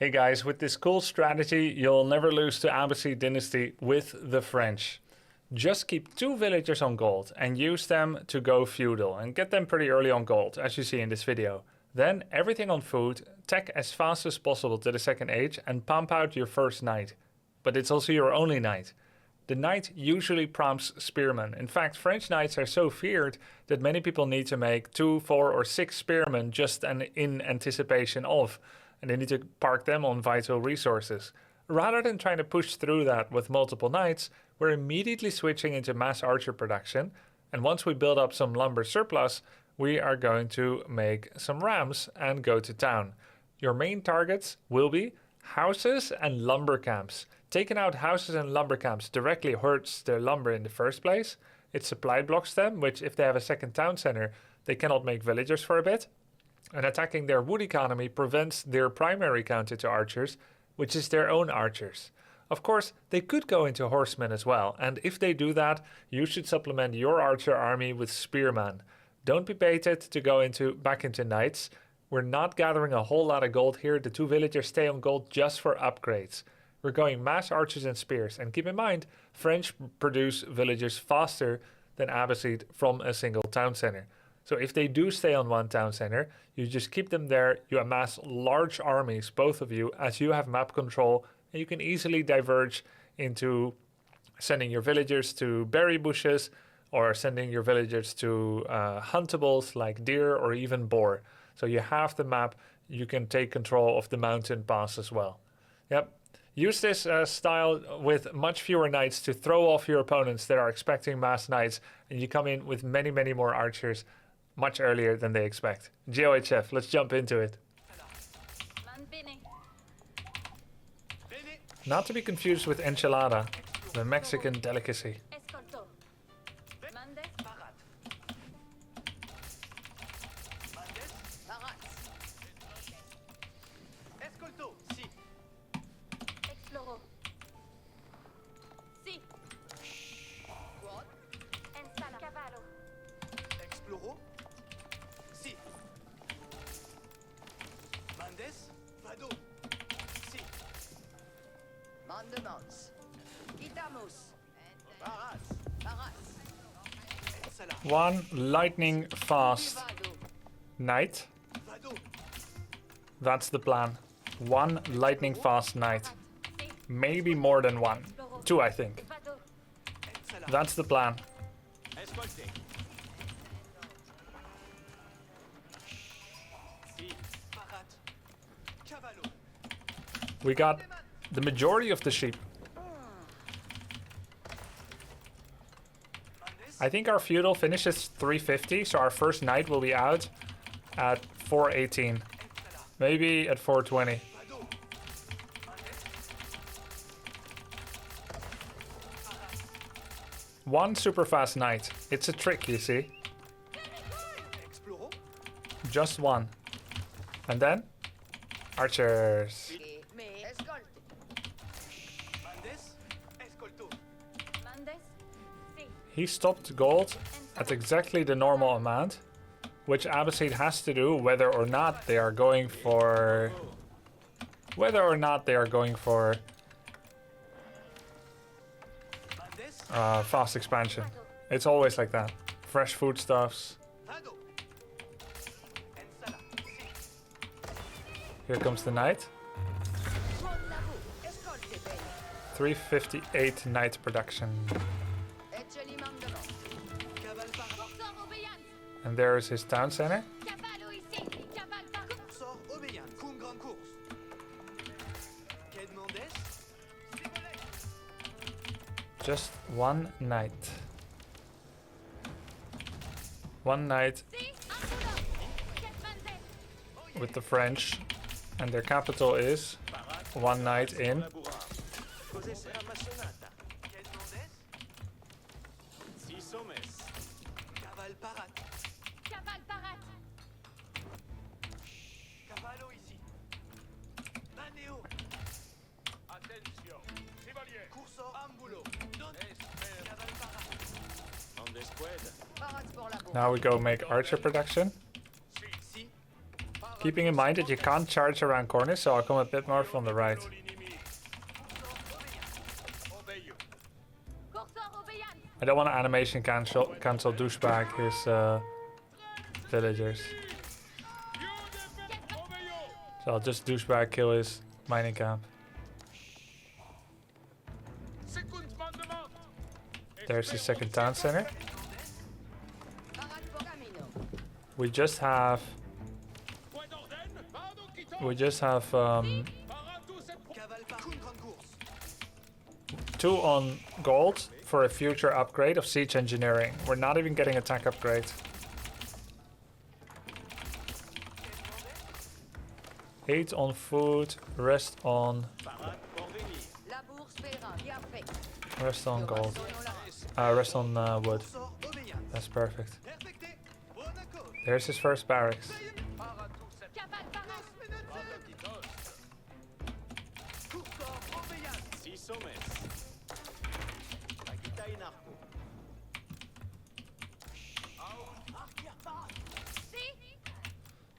Hey guys, with this cool strategy, you'll never lose to Abbasid dynasty with the French. Just keep 2 villagers on gold and use them to go feudal and get them pretty early on gold, as you see in this video. Then everything on food, tech as fast as possible to the second age and pump out your first knight. But it's also your only knight. The knight usually prompts spearmen. In fact, French knights are so feared that many people need to make 2, 4 or 6 spearmen just in anticipation of. And they need to park them on vital resources. Rather than trying to push through that with multiple knights, we're immediately switching into mass archer production. And once we build up some lumber surplus, we are going to make some rams and go to town. Your main targets will be houses and lumber camps. Taking out houses and lumber camps directly hurts their lumber in the first place. It supply blocks them, which if they have a second town center, they cannot make villagers for a bit. And attacking their wood economy prevents their primary counter to archers, which is their own archers. Of course, they could go into horsemen as well, and if they do that, you should supplement your archer army with spearmen. Don't be baited to go back into knights. We're not gathering a whole lot of gold here. The 2 villagers stay on gold just for upgrades. We're going mass archers and spears, and keep in mind, French produce villagers faster than Abbasid from a single town center. So if they do stay on one town center, you just keep them there, you amass large armies, both of you, as you have map control, and you can easily diverge into sending your villagers to berry bushes or sending your villagers to huntables like deer or even boar. So you have the map, you can take control of the mountain pass as well. Yep. Use this style with much fewer knights to throw off your opponents that are expecting mass knights, and you come in with many, many more archers much earlier than they expect. GOHF, let's jump into it. Not to be confused with enchilada, the Mexican delicacy. One lightning fast knight. That's the plan. 1 lightning fast knight. Maybe more than 1. 2, I think. That's the plan. We got the majority of the sheep. I think our feudal finishes 350, so our first knight will be out at 418. Maybe at 420. One super fast knight. It's a trick, you see. Just one. And then archers. He stopped gold at exactly the normal amount, which Abbasid has to do whether or not they are going for fast expansion. It's always like that. Fresh foodstuffs. Here comes the knight. 358 knight production. And there is his town center. Just 1 knight. 1 knight with the French, and their capital is 1 knight in. Now we go make archer production. Keeping in mind that you can't charge around corners, so I'll come a bit more from the right. I don't want to animation cancel douchebag his villagers. So I'll just douchebag kill his mining camp. There's the second town center. We just have two on gold for a future upgrade of siege engineering. We're not even getting attack upgrade. 8 on food, rest on gold. Rest on wood. That's perfect. There's his first barracks.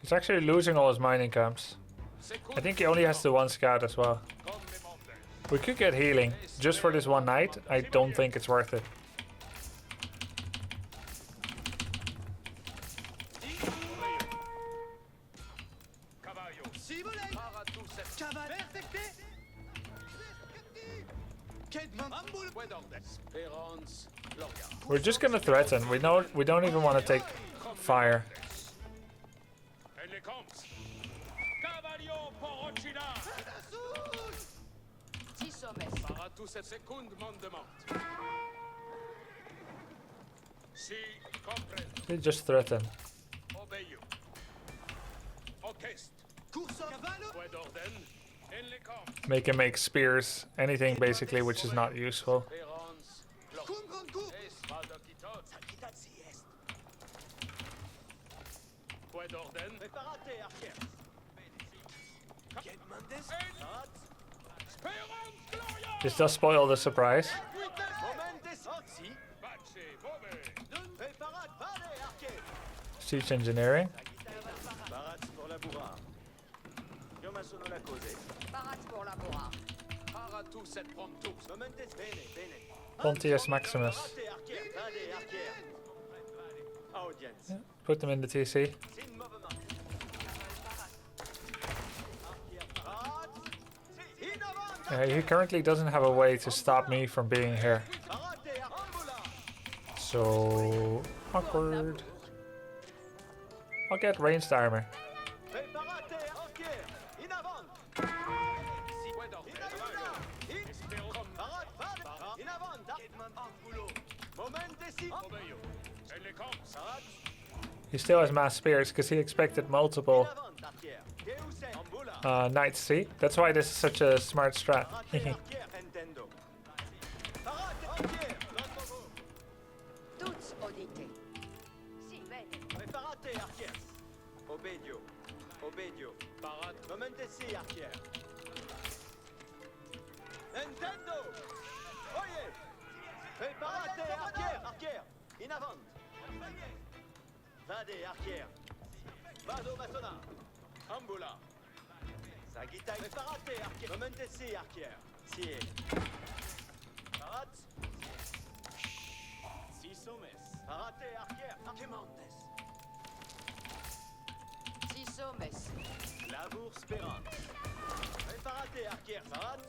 He's actually losing all his mining camps. I think he only has the one scout as well. We could get healing just for this one night. I don't think it's worth it. We're just gonna threaten. We don't even want to take fire. They just threaten. Make him make spears, anything basically which is not useful. This does spoil the surprise. Siege engineering. Pontius Maximus. Yeah, put them in the TC. He currently doesn't have a way to stop me from being here. So awkward. I'll get ranged armor. He still has mass spears because he expected multiple knights. See, that's why this is such a smart strat. Vade archière. Vado maçonna. Ambula. Sagita. Preparate archière. Momentesi archière. Sie. Parat. Si somes. Parate archière. Archimontes. Si somes. Labour spérant. Preparate archière. Parat.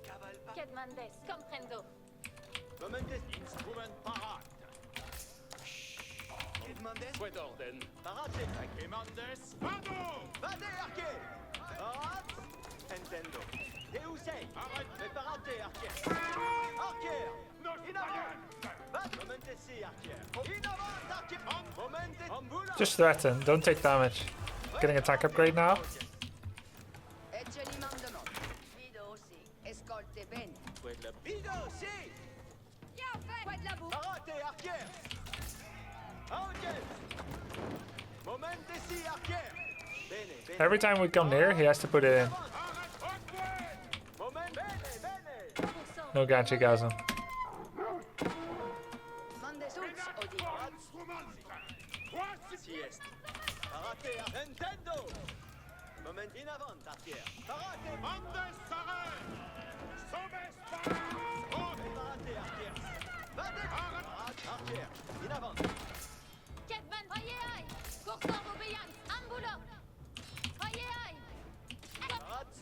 Cavalpa. Kedmandes. Comprendo. Momentes. Instrument parat. Fouet d'orden. Parate. Agremandes. Vado. Vade arche. Parat. Entendo. Deusei. Arrête. Preparate arche. Arche. In avant. Vade. Momentesi arche. In avant arche. Momente. Ambula. Just threaten. Don't take damage. Getting attack upgrade now. Vido si. Escolte bene. Fouet la. Vido si. Fouet la boue. Parate arche. Every time we come near, he has to put it in. No gacha gasm. Parate, Nintendo. Moment in avant, artière. Parate, Andes, Parate, artière. Vade, artière. In avant. Kevin, voyez aïe. Courson, obéissance, ambulant. Voyez aïe. Parate.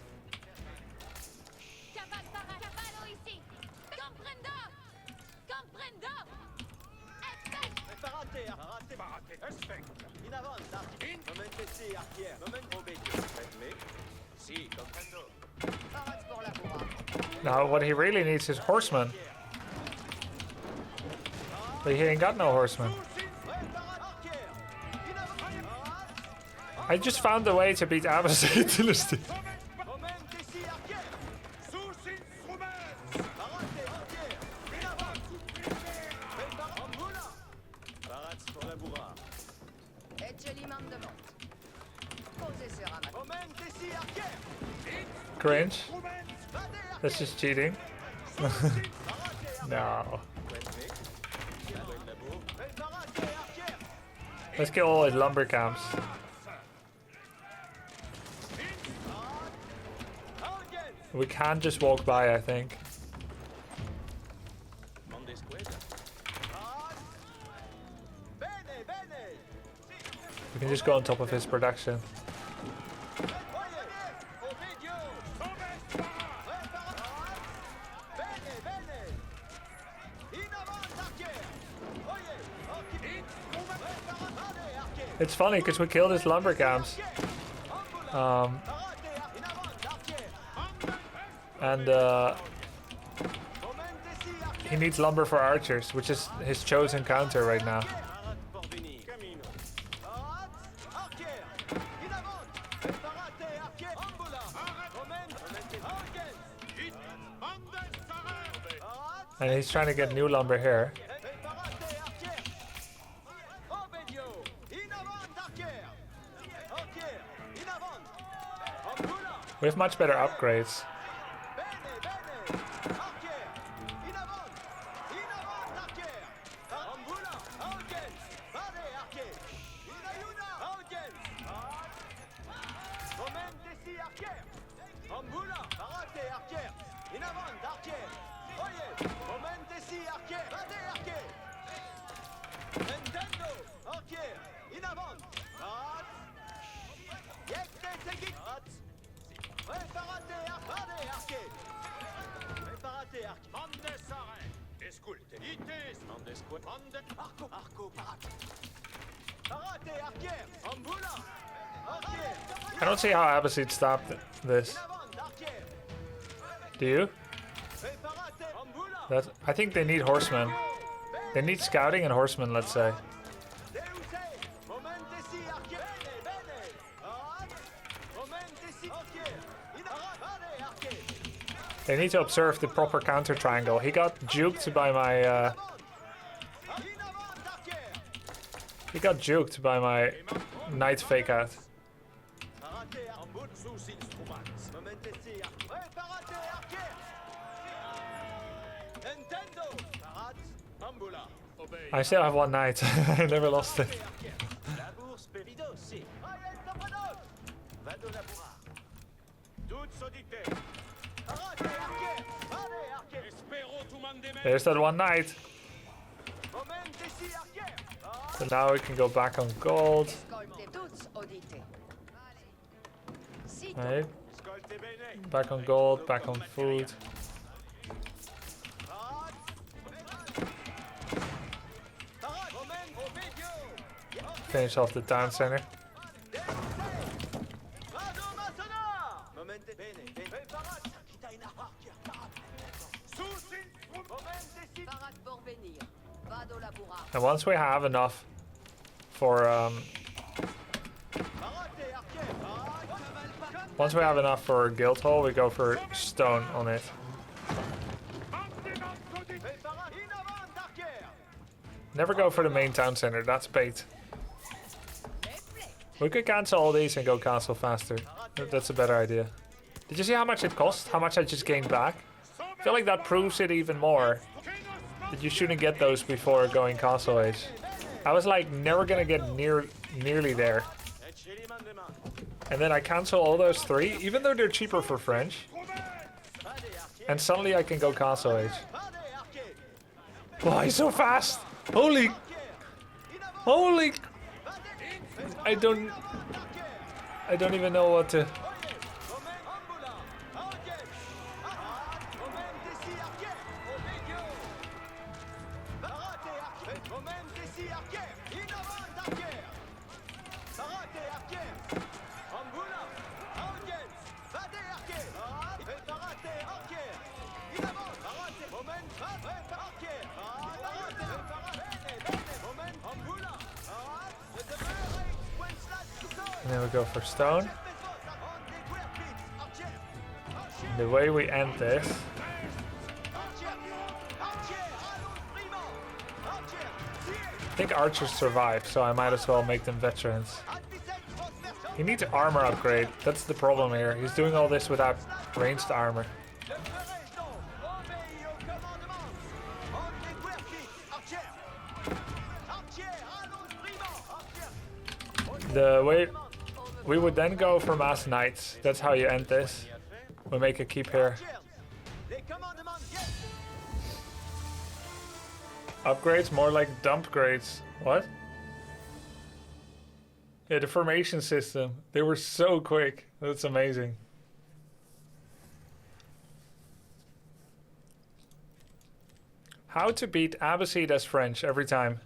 Caval, para, cavallo ici. Comprendo. Comprendo. Parate, in avant, artière. Moment ici, artière. Moment obédience. Fermé. Si, comprendo. Parate pour la bourra. Now, what he really needs is horsemen. But he ain't got no horsemen. I just found a way to beat Abbasid dynasty. Cringe. That's just cheating. No. Let's kill all his lumber camps. We can't just walk by, I think. We can just go on top of his production. It's funny because we killed his lumber camps. And he needs lumber for archers, which is his chosen counter right now. And he's trying to get new lumber here. We have much better upgrades. I don't see how Abbasid stopped this. Do you? I think they need horsemen. They need scouting and horsemen, let's say. They need to observe the proper counter triangle. He got juked by my knight fake out. I still have one knight. I never lost it. There's that one knight. So now we can go back on gold. Right. Back on gold, back on food. Finish off the town center. And once we have enough for guild hall, we go for stone on it. Never go for the main town center, that's bait. We could cancel all these and go castle faster. That's a better idea. Did you see how much it cost? How much I just gained back? I feel like that proves it even more. That you shouldn't get those before going castle age. I was like never gonna get nearly there. J'ai les mains des mains. And then I cancel all those 3, even though they're cheaper for French. And suddenly I can go castle age. Wow, he's so fast! Holy! Holy! I don't even know what to... And then we go for stone. The way we end this... I think archers survive, so I might as well make them veterans. He needs armor upgrade. That's the problem here. He's doing all this without ranged armor. The way we would then go for mass knights. That's how you end this. We make a keep here. Upgrades more like dump grades. What? Yeah, the formation system. They were so quick. That's amazing. How to beat Abbasid as French every time.